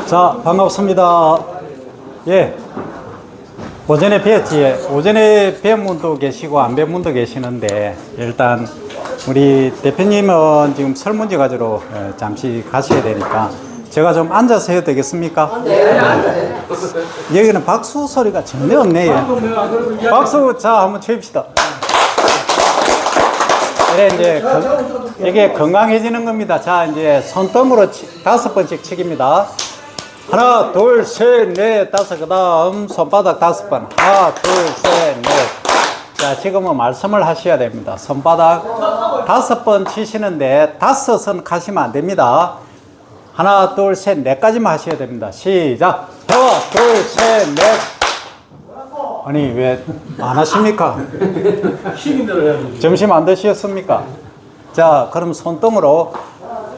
자, 반갑습니다. 예. 오전에 뵀지. 오전에 뵌 분도 계시고 안 뵌 분도 계시는데, 일단 우리 대표님은 지금 설문지 가지러 잠시 가셔야 되니까 제가 좀 앉아서 해도 되겠습니까? 네. 여기는 박수 소리가 전혀 없네요. 박수, 자, 한번 쳐봅시다. 그래, 이제 이게 건강해지는 겁니다. 자, 이제 손등으로 5번씩 치기입니다. 하나, 둘, 셋, 넷, 다섯. 그 다음 손바닥 5번. 하나, 둘, 셋, 넷. 자, 지금은 말씀을 하셔야 됩니다. 손바닥 5번 치시는데 5은 가시면 안 됩니다. 하나, 둘, 셋, 넷까지만 하셔야 됩니다. 시작. 하나, 둘, 셋, 넷. 아니, 왜 안 하십니까? 점심 안 드셨습니까? 자, 그럼 손등으로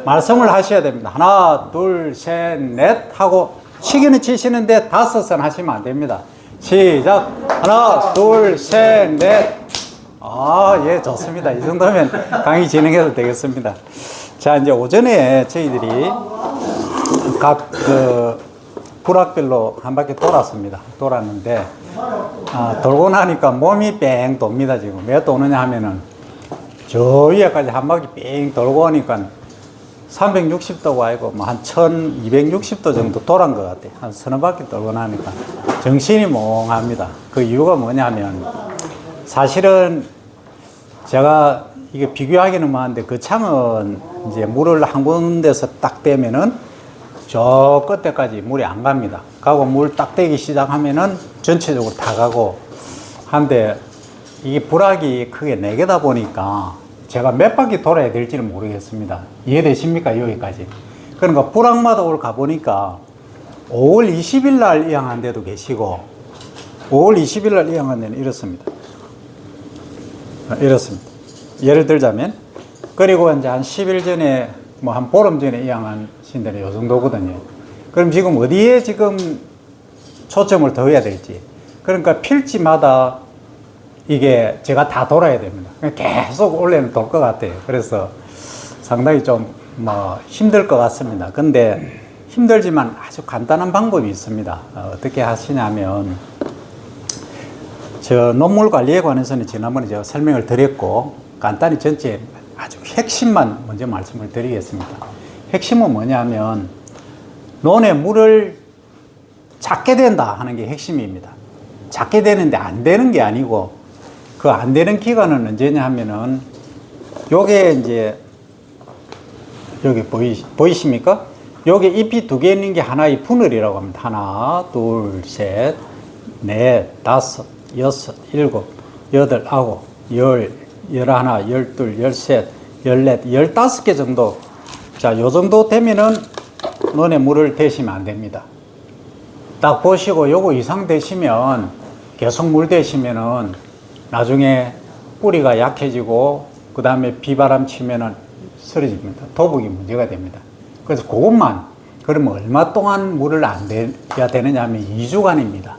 말씀을 하셔야 됩니다. 하나, 둘, 셋, 넷 하고 치기는 치시는데 5은 하시면 안 됩니다. 시작. 하나, 둘, 셋, 넷. 아, 예, 좋습니다. 이 정도면 강의 진행해도 되겠습니다. 자, 이제 오전에 저희들이 각 부락별로 한 바퀴 돌았습니다. 돌았는데, 돌고 나니까 몸이 뺑 돕니다, 지금. 왜 도느냐 하면은, 저 위에까지 한 바퀴 뺑 돌고 오니까 360도가 아니고 뭐 한 1260도 정도 돌은 것 같아요. 한 서너 바퀴 돌고 나니까 정신이 몽합니다. 그 이유가 뭐냐면, 사실은 제가 이게 비교하기는 많은데, 그 창은 이제 물을 한 군데서 딱 대면은 저 끝에까지 물이 안 갑니다. 가고 물 딱 대기 시작하면은 전체적으로 다 가고 한데, 이게 부락이 크게 4개다 보니까 제가 몇 바퀴 돌아야 될지는 모르겠습니다. 이해되십니까? 여기까지. 그러니까 부락마다 오늘 가보니까 5월 20일 날 이양한 데도 계시고, 5월 20일 날 이양한 데는 이렇습니다. 이렇습니다. 예를 들자면, 그리고 이제 한 10일 전에, 뭐 한 보름 전에 이양한 신들이 요 정도거든요. 그럼 지금 어디에 지금 초점을 둬야 될지. 그러니까 필지마다 이게 제가 다 돌아야 됩니다. 계속 원래는 돌 것 같아요. 그래서 상당히 좀 뭐 힘들 것 같습니다. 근데 힘들지만 아주 간단한 방법이 있습니다. 어떻게 하시냐면, 저 논물 관리에 관해서는 지난번에 제가 설명을 드렸고, 간단히 전체 아주 핵심만 먼저 말씀을 드리겠습니다. 핵심은 뭐냐면, 논에 물을 작게 된다 하는 게 핵심입니다. 작게 되는데 안 되는 게 아니고, 그 안 되는 기간은 언제냐 하면은, 요게 이제, 여기 보이십니까? 요게 잎이 2개 있는 게 하나의 분을이라고 합니다. 하나, 둘, 셋, 넷, 다섯, 여섯, 일곱, 여덟, 아홉, 열, 열하나, 열둘, 열셋, 열넷, 15개 정도. 자, 요 정도 되면은 논에 물을 대시면 안 됩니다. 딱 보시고 요거 이상 되시면, 계속 물 대시면은 나중에 뿌리가 약해지고, 그 다음에 비바람 치면은 쓰러집니다. 도복이 문제가 됩니다. 그래서 그것만, 그러면 얼마 동안 물을 안 대야 되느냐 하면 2주간입니다.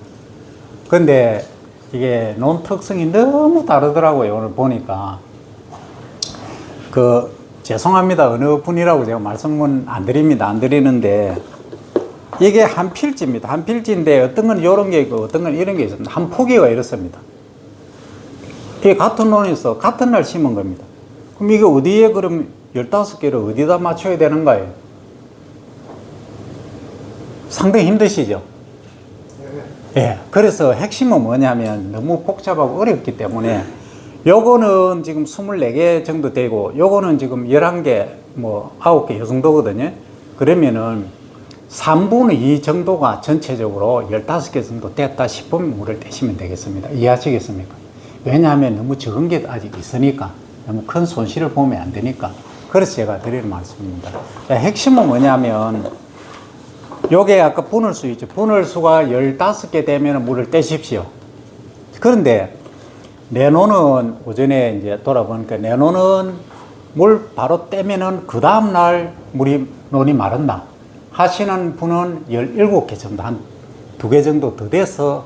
근데 이게 논 특성이 너무 다르더라고요. 오늘 보니까. 죄송합니다. 어느 분이라고 제가 말씀은 안 드립니다. 안 드리는데, 이게 한 필지입니다. 한 필지인데, 어떤 건 이런 게 있고, 어떤 건 이런 게 있습니다. 한 포기가 이렇습니다. 이게 같은 논에서 같은 날 심은 겁니다. 그럼 이게 어디에 그럼 15개를 어디다 맞춰야 되는 거예요? 상당히 힘드시죠? 예. 그래서 핵심은 뭐냐면, 너무 복잡하고 어렵기 때문에, 요거는 지금 24개 정도 되고, 요거는 지금 11개, 뭐 9개 요 정도거든요. 그러면은 3분의 2 정도가 전체적으로 15개 정도 됐다 싶으면 물을 떼시면 되겠습니다. 이해하시겠습니까? 왜냐하면 너무 적은 게 아직 있으니까, 너무 큰 손실을 보면 안 되니까. 그래서 제가 드리는 말씀입니다. 자, 핵심은 뭐냐면, 요게 아까 분을수 있죠. 분을수가 15개 되면 물을 떼십시오. 그런데 내 논은 오전에 이제 돌아보니까, 내 논은 물 바로 떼면은 그 다음날 논이 마른다 하시는 분은 17개 정도, 한 2개 정도 더 돼서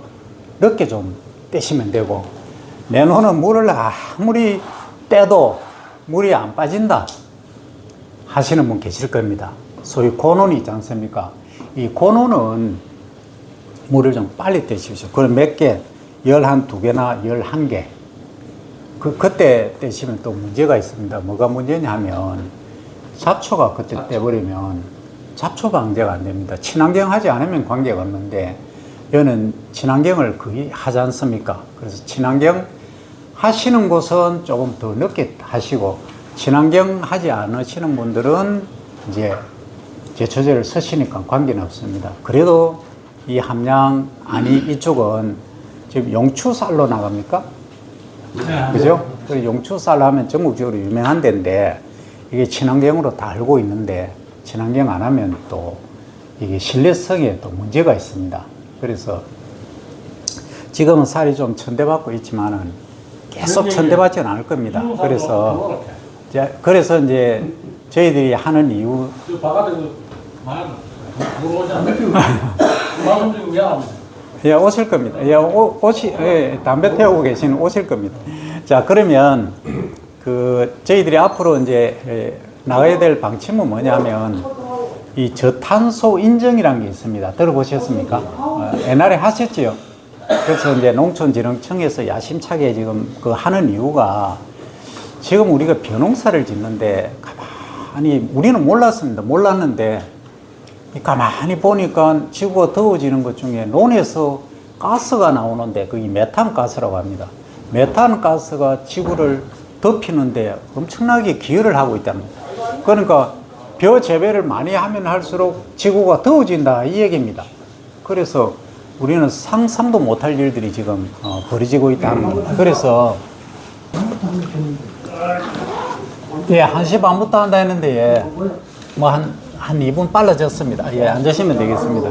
늦게 좀 떼시면 되고, 내 논은 물을 아무리 떼도 물이 안 빠진다 하시는 분 계실 겁니다. 소위 고논이 있지 않습니까? 이 고논은 물을 좀 빨리 떼십시오. 그럼 몇 개? 12개나 11개. 그때 떼시면 또 문제가 있습니다. 뭐가 문제냐 하면 잡초가 그때 떼버리면 잡초 방제가 안 됩니다. 친환경 하지 않으면 관계가 없는데 여는 친환경을 거의 하지 않습니까? 그래서 친환경 하시는 곳은 조금 더 늦게 하시고 친환경 하지 않으시는 분들은 이제 제초제를 쓰시니까 관계는 없습니다. 그래도 이 함양 아니 이쪽은 지금 용추쌀로 나갑니까? 그죠? 용추쌀로 하면 전국적으로 유명한 데인데 이게 친환경으로 다 알고 있는데 친환경 안 하면 또 이게 신뢰성에 또 문제가 있습니다. 그래서 지금은 쌀이 좀 천대받고 있지만은 계속 천대받지는 않을 겁니다. 그래서 이제 저희들이 하는 이유 예, 오실 겁니다. 예, 담배 태우고 계시는 오실 겁니다. 자, 그러면 저희들이 앞으로 이제 나가야 될 방침은 뭐냐면 이 저탄소 인증이라는 게 있습니다. 들어보셨습니까? 옛날에 하셨지요? 그래서 이제 농촌진흥청에서 야심차게 지금 하는 이유가 지금 우리가 벼농사를 짓는데 가만히 우리는 몰랐는데 가만히 보니까 지구가 더워지는 것 중에 논에서 가스가 나오는데 그게 메탄가스라고 합니다. 메탄가스가 지구를 덮이는데 엄청나게 기여를 하고 있다는 거예요. 그러니까 벼 재배를 많이 하면 할수록 지구가 더워진다 이 얘기입니다. 그래서 우리는 상상도 못할 일들이 지금 벌어지고 있다는 겁니다. 그래서 예, 1시 반부터 한다 했는데 예, 뭐 한 2분 빨라졌습니다. 예, 앉으시면 되겠습니다.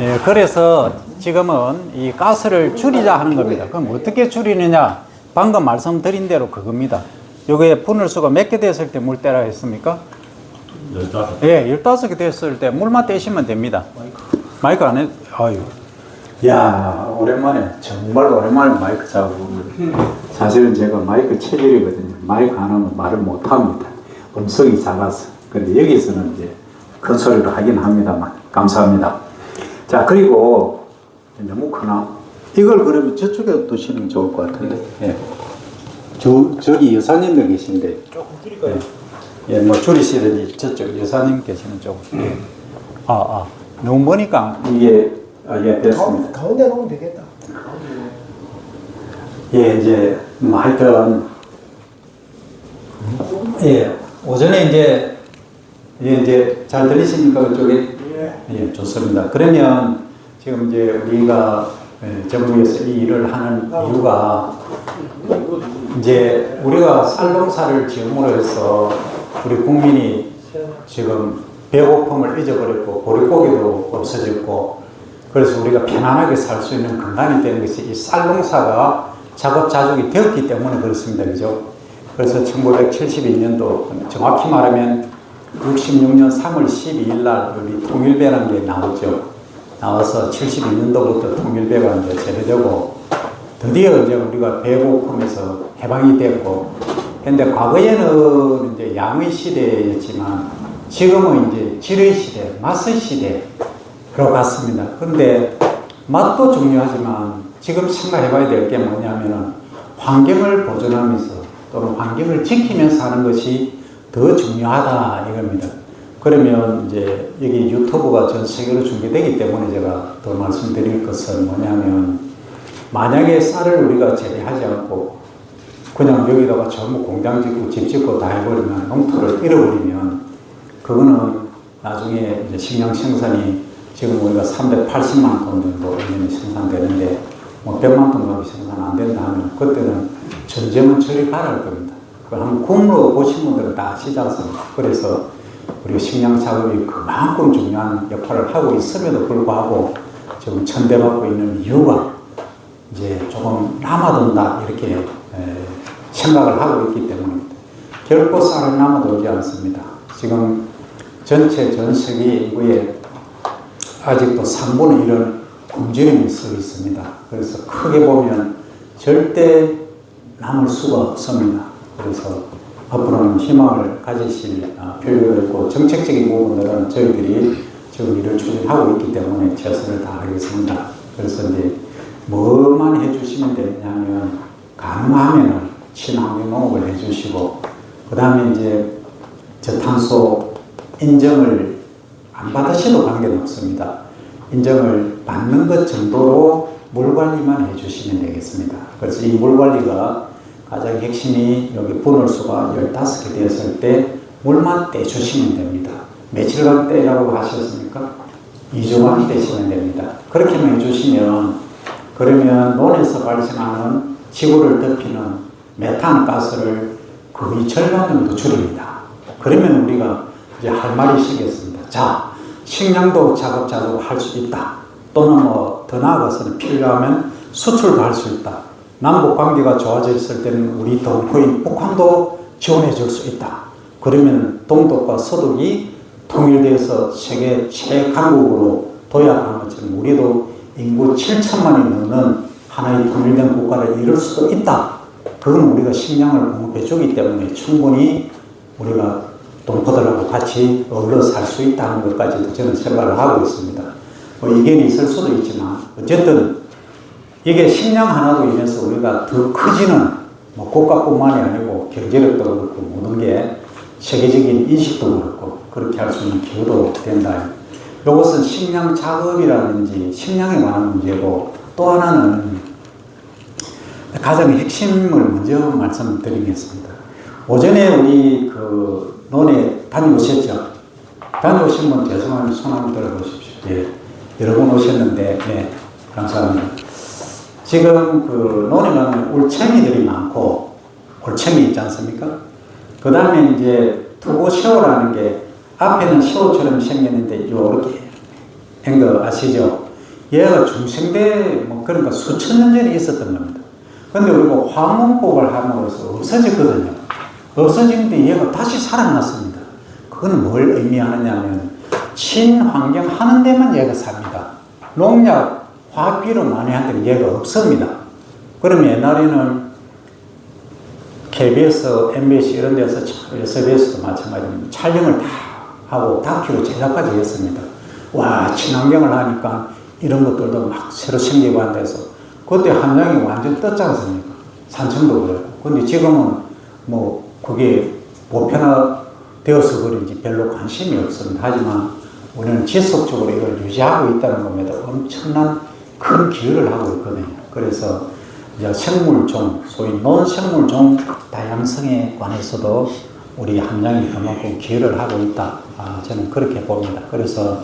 예, 그래서 지금은 이 가스를 줄이자 하는 겁니다. 그럼 어떻게 줄이느냐? 방금 말씀드린 대로 그겁니다. 요게 분열수가 몇 개 됐을 때 물 떼라 했습니까? 15개. 예, 15개 됐을 때 물만 떼시면 됩니다. 마이크 안 해? 아유. 야, 오랜만에, 정말 오랜만에 마이크 잡고. 사실은 제가 마이크 체질이거든요. 마이크 안 하면 말을 못 합니다. 음성이 작아서. 근데 여기서는 이제 큰 소리로 하긴 합니다만. 감사합니다. 자, 그리고 너무 크나? 이걸 그러면 저쪽에 두시면 좋을 것 같은데. 예. 저기 여사님들 계신데. 조금 줄일까요? 예, 뭐 줄이시든지 저쪽 여사님 계시는 쪽. 예. 너무 머니까 이게 예, 됐습니다. 가운데 놓으면 되겠다. 예, 이제 뭐 하여튼 예, 오전에 이제 잘 들리십니까 그쪽에? 예, 좋습니다. 그러면 지금 이제 우리가 정부에서 이 일을 하는 이유가 이제 우리가 쌀농사를 지음으로 해서 우리 국민이 지금 배고픔을 잊어버렸고 보릿고기도 없어졌고 그래서 우리가 편안하게 살 수 있는 근간이 되는 것이 이 쌀농사가 자급자족이 되었기 때문에 그렇습니다. 그죠? 그래서 1972년도 정확히 말하면 66년 3월 12일 날 우리 통일배라는 게 나왔죠. 나와서 72년도부터 통일배가 이제 재배되고 드디어 이제 우리가 배고픔에서 해방이 됐고 근데 과거에는 이제 양의 시대였지만 지금은 이제 질의 시대, 맛의 시대로 갔습니다. 그런데 맛도 중요하지만 지금 생각해봐야 될 게 뭐냐면은 환경을 보존하면서 또는 환경을 지키면서 하는 것이 더 중요하다 이겁니다. 그러면 이제 여기 유튜브가 전 세계로 중계되기 때문에 제가 더 말씀드릴 것은 뭐냐면 만약에 쌀을 우리가 재배하지 않고 그냥 여기다가 전부 공장 짓고 집 짓고 다 해버리면 농토를 잃어버리면 그거는 나중에 이제 식량 생산이 지금 우리가 380만 톤 정도 1년에 생산되는데 뭐 100만 톤밖에 생산 안 된다 하면 그때는 전쟁은 저리 가라할 겁니다. 그걸 한번 국로 보신 분들은 다 아시지 않습니까? 그래서 우리가 식량 작업이 그만큼 중요한 역할을 하고 있음에도 불구하고 지금 천대받고 있는 이유가 이제 조금 남아돈다 이렇게 생각을 하고 있기 때문입니다. 결코 쌀은 남아돌지 않습니다. 지금 전체 전 세계 인구의 아직도 3분의 1은 굶주림이 쓰고 있습니다. 그래서 크게 보면 절대 남을 수가 없습니다. 그래서 앞으로는 희망을 가지실 필요가 있고 정책적인 부분들은 저희들이 지금 일을 추진하고 있기 때문에 최선을 다하겠습니다. 그래서 이제 뭐만 해주시면 되냐면 가능하면은 친환경 농업을 해주시고 그 다음에 이제 저탄소 인정을 안 받으셔도 관계는 없습니다. 인정을 받는 것 정도로 물 관리만 해주시면 되겠습니다. 그래서 이 물 관리가 가장 핵심이 여기 분홀수가 15개 되었을 때 물만 떼주시면 됩니다. 며칠간 떼라고 하셨습니까? 2주간 떼시면 됩니다. 그렇게만 해주시면 그러면 논에서 발생하는 지구를 덮이는 메탄 가스를 거의 절반 정도 줄입니다. 그러면 우리가 이제 할 말이 있겠습니다. 자, 식량도 자급자족 할 수 있다. 또는 뭐 더 나아가서는 필요하면 수출도 할 수 있다. 남북 관계가 좋아져 있을 때는 우리 동포인 북한도 지원해 줄 수 있다. 그러면 동독과 서독이 통일되어서 세계 최강국으로 도약하는 것처럼 우리도 인구 7천만이 넘는 하나의 통일된 국가를 이룰 수도 있다. 그건 우리가 식량을 공급해 주기 때문에 충분히 우리가 동포들하고 같이 어울려 살 수 있다는 것까지도 저는 생각을 하고 있습니다. 뭐 이견이 있을 수도 있지만 어쨌든 이게 식량 하나로 인해서 우리가 더 커지는 뭐 국가뿐만이 아니고 경제력도 그렇고 모든 게 세계적인 인식도 그렇고 그렇게 할 수 있는 기회도 된다. 이것은 식량 작업이라든지 식량에 관한 문제고 또 하나는 가장 핵심을 먼저 말씀드리겠습니다. 오전에 우리 그 논에 다녀오셨죠? 다녀오신 분 죄송하면 손 한번 들어보십시오. 예. 여러 분 오셨는데, 네. 감사합니다. 지금 그 논에 가면 올챙이들이 많고, 올챙이 있지 않습니까? 그 다음에 이제 투고 쉐어라는 게 앞에는 쉐어처럼 생겼는데, 요렇게 한 거 아시죠? 얘가 중생대, 뭐, 그러니까 수천 년 전에 있었던 겁니다. 근데 우리가 화문복을 함으로써 없어졌거든요. 없어지는데 얘가 다시 살아났습니다. 그건 뭘 의미하느냐면 친환경 하는 데만 얘가 삽니다. 농약, 화학비료 많이 하는 데는 얘가 없습니다. 그러면 옛날에는 KBS, MBC 이런 데서 SBS도 마찬가지입니다. 촬영을 다 하고 다큐로 제작까지 했습니다. 와, 친환경을 하니까 이런 것들도 막 새로 생기고 한 데서 그때 함량이 완전 떴지 않습니까? 산청도 그렇고. 근데 지금은 뭐 그게 보편화되어서 그런지 별로 관심이 없습니다. 하지만 우리는 지속적으로 이걸 유지하고 있다는 겁니다. 엄청난 큰 기여를 하고 있거든요. 그래서 이제 생물종, 소위 논생물종 다양성에 관해서도 우리 함량이 그만큼 기여를 하고 있다. 저는 그렇게 봅니다. 그래서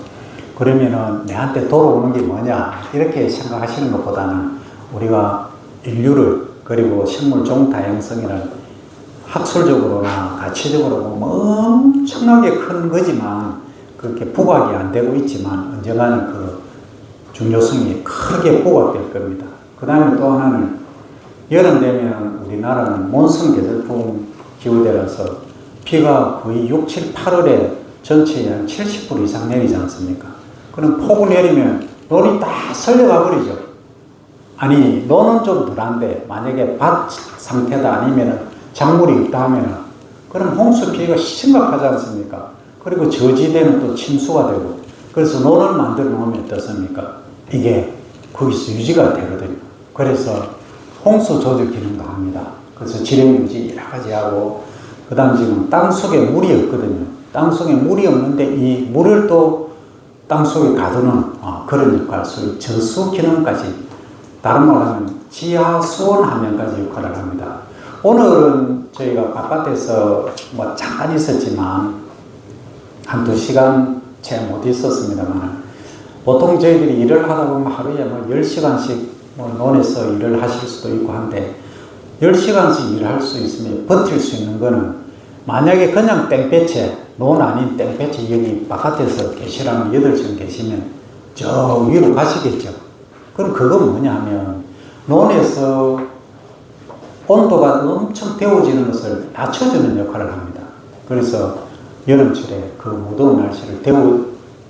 그러면은 내한테 돌아오는 게 뭐냐 이렇게 생각하시는 것보다는 우리가 인류를 그리고 생물종 다양성이라는 학술적으로나 가치적으로 뭐 엄청나게 큰 거지만 그렇게 부각이 안 되고 있지만 언젠가는 그 중요성이 크게 부각될 겁니다. 그 다음에 또 하나는 여름 되면 우리나라는 몬순 계절풍 기후대라서 비가 거의 6, 7, 8월에 전체의 한 70% 이상 내리지 않습니까? 그럼 폭우 내리면 논이 다 설려가 버리죠. 아니 논은 좀 덜한데 만약에 밭 상태다 아니면 작물이 없다 하면은 그럼 홍수 피해가 심각하지 않습니까? 그리고 저지대는 또 침수가 되고 그래서 논을 만들어 놓으면 어떻습니까? 이게 거기서 유지가 되거든요. 그래서 홍수 조절 기능도 합니다. 그래서 지령 유지 여러 가지 하고 그 다음 지금 땅속에 물이 없거든요. 땅속에 물이 없는데 이 물을 또 땅속에 가두는 그런 역할, 소위 저수 기능까지 다른 말로 하면 지하 수온 함량까지 역할을 합니다. 오늘은 저희가 바깥에서 뭐 잠깐 있었지만 한 2시간 채 못 있었습니다만 보통 저희들이 일을 하다 보면 하루에 뭐 10시간씩 뭐 논에서 일을 하실 수도 있고 한데 10시간씩 일할 수 있으면 버틸 수 있는 거는 만약에 그냥 땡볕에 논 아닌 땡볕에 여기 바깥에서 계시라면 8시간 계시면 저 위로 가시겠죠. 그럼 그건 뭐냐 하면 논에서 온도가 엄청 데워지는 것을 낮춰주는 역할을 합니다. 그래서 여름철에 그 무더운 날씨를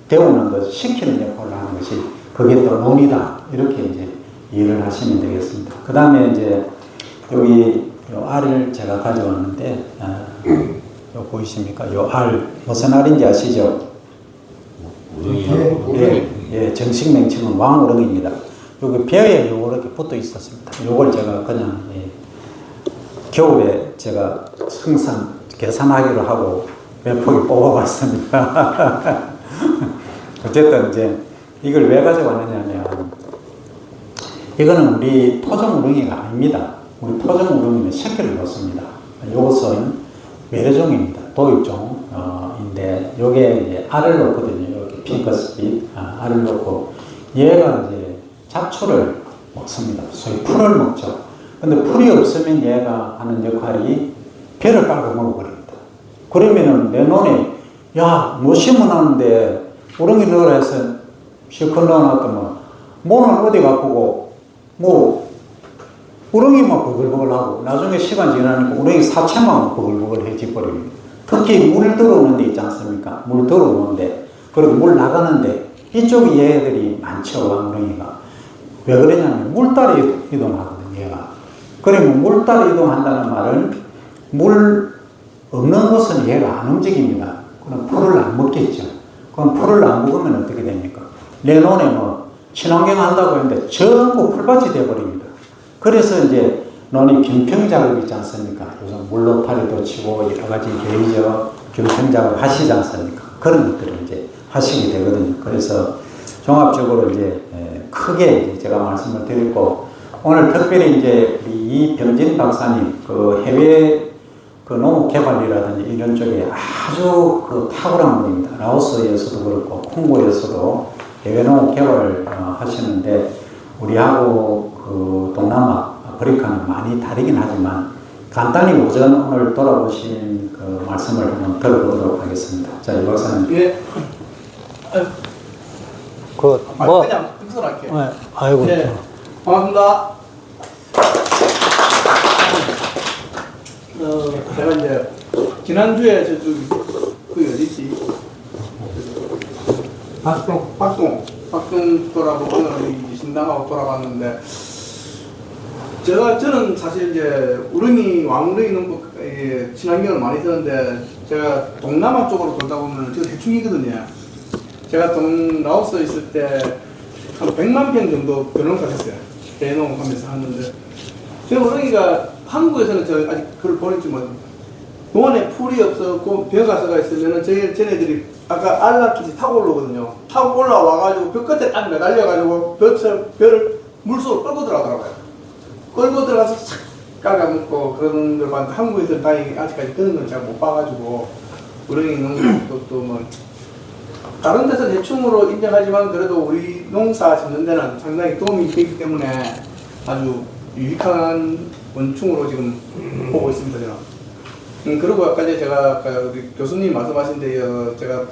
데우는 것을 식히는 역할을 하는 것이 그게 또 논이다. 이렇게 이제 이해를 하시면 되겠습니다. 그 다음에 이제 여기 알을 제가 가져왔는데 요 보이십니까? 요 알, 무슨 알인지 아시죠? 예, 정식 명칭은 왕우렁입니다. 여기 벼에 요렇게 붙어 있었습니다. 요걸 제가 그냥 겨울에 제가 항상 계산하기로 하고 몇 포기 뽑아봤습니다. 어쨌든 이제 이걸 왜 가져왔느냐면 이거는 우리 토종우렁이가 아닙니다. 우리 토종우렁이는 새끼를 놓습니다. 이것은 외래종입니다. 도입종인데 요게 이제 알을 놓거든요. 여기 핑크스빛 알을 놓고 얘가 이제 잡초를 먹습니다. 소위 풀을 먹죠. 근데 풀이 없으면 얘가 하는 역할이 벼를 빨고 먹어버립니다. 그러면은 내 눈에 야, 뭐 심어놨는데 우렁이 넣으라 해서 실컷 넣어놨더만 뭐는 어디 가쁘고 뭐 우렁이만 버글버글하고 나중에 시간 지나니까 우렁이 사체만 버글버글해져 버립니다. 특히 물 들어오는 데 있지 않습니까? 물 들어오는데 그리고 물 나가는데 이쪽에 얘들이 많죠. 왕우렁이가 왜 그러냐면 물따라 이동하거든요. 얘가 그러면 물따라 이동한다는 말은 물 없는 곳은 얘가 안 움직입니다. 그럼 풀을 안 먹겠죠. 그럼 풀을 안 먹으면 어떻게 됩니까? 내 눈에 뭐 친환경 한다고 했는데 전부 풀밭이 되어버립니다. 그래서 이제 논이 경평 작업 있지 않습니까? 요즘 물로타리도 치고 여러 가지 레이저 경평 작업 하시지 않습니까? 그런 것들을 이제 하시게 되거든요. 그래서 종합적으로 이제 크게 제가 말씀을 드리고 오늘 특별히 이제 우리 이병진 박사님 그 해외 그 농업개발이라든지 이런 쪽에 아주 그 탁월한 분입니다. 라오스에서도 그렇고 콩고에서도 해외 농업개발을 하시는데 우리하고 그 동남아 아프리카는 많이 다르긴 하지만 간단히 오전 오늘 돌아보신 그 말씀을 한번 들어보도록 하겠습니다. 자, 이 박사님. 예. 그냥 흡수할게. 네, 아이고. 네. 반갑습니다. 제가 이제 지난주에 저쪽 그 어디지? 박동 돌아보고 오늘 신당하고 돌아봤는데 저는 사실 이제 왕우렁이 농법 친환경을 많이 쓰는데 제가 동남아 쪽으로 돌다 보면 저 대충이거든요. 제가 라오스에 있을 때 한 100만 평 정도 변호사 했어요. 대농하면서 하는데 저 우렁이가 한국에서는 저 아직 그걸 보냈지만 논에 풀이 없었고 벼가 서가 있으면은 쟤네들이 아까 알라키지 타고 올라오거든요. 타고 올라와가지고 벼 끝에 딱 매달려가지고 벼를 물속으로 끌고 들어가더라고요. 끌고 들어가서 싹 깔아먹고 그런 걸 봤는데 한국에서는 다행히 아직까지 그런 건 잘 못 봐가지고 우렁이 농사 또 뭐 다른 데서 대충으로 인정하지만 그래도 우리 농사 짓는 데는 상당히 도움이 되기 때문에 아주 유익한 원충으로 지금 보고 있습니다. 저는. 그리고 아까 제가 우리 교수님 말씀하신데 제가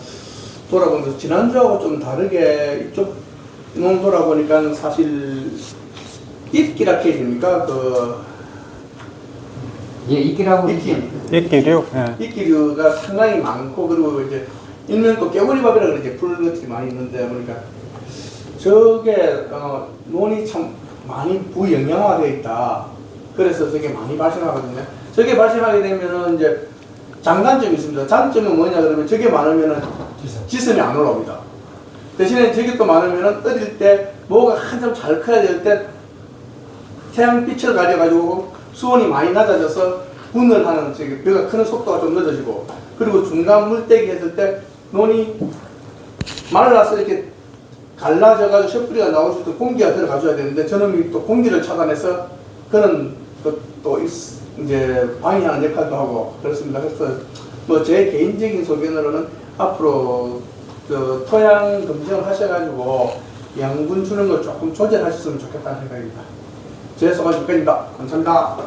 돌아보면서 지난주하고 좀 다르게 이쪽 농 돌아보니까 사실 입기라 케이스입니까? 예, 이끼라고 이끼류. 이끼류가 상당히 많고 그리고 이제 일명 또 깨구리밥이라 그러지 풀것들이 많이 있는데 보니까 저게 논이 참 많이 부영양화되어 있다. 그래서 저게 많이 발생하거든요. 저게 발생하게 되면은 이제 장단점이 있습니다. 장점은 뭐냐 그러면 저게 많으면은 지선이 안 올라옵니다. 대신에 저게 또 많으면은 어릴 때 뭐가 한참 잘 커야 될 때 태양빛을 가려가지고 수온이 많이 낮아져서 분을 하는 저기 벼가 크는 속도가 좀 늦어지고 그리고 중간 물때기 했을 때 논이 말라서 이렇게 갈라져가지고 셔뿌리가 나올 수 있도록 공기가 들어가줘야 되는데 저놈이 또 공기를 차단해서 그런 또 이제 방해하는 역할도 하고 그렇습니다. 그래서 뭐 제 개인적인 소견으로는 앞으로 그 토양 검증을 하셔가지고 양분 주는 걸 조금 조절하셨으면 좋겠다는 생각입니다. 제 소감 여기까지입니다. 감사합니다.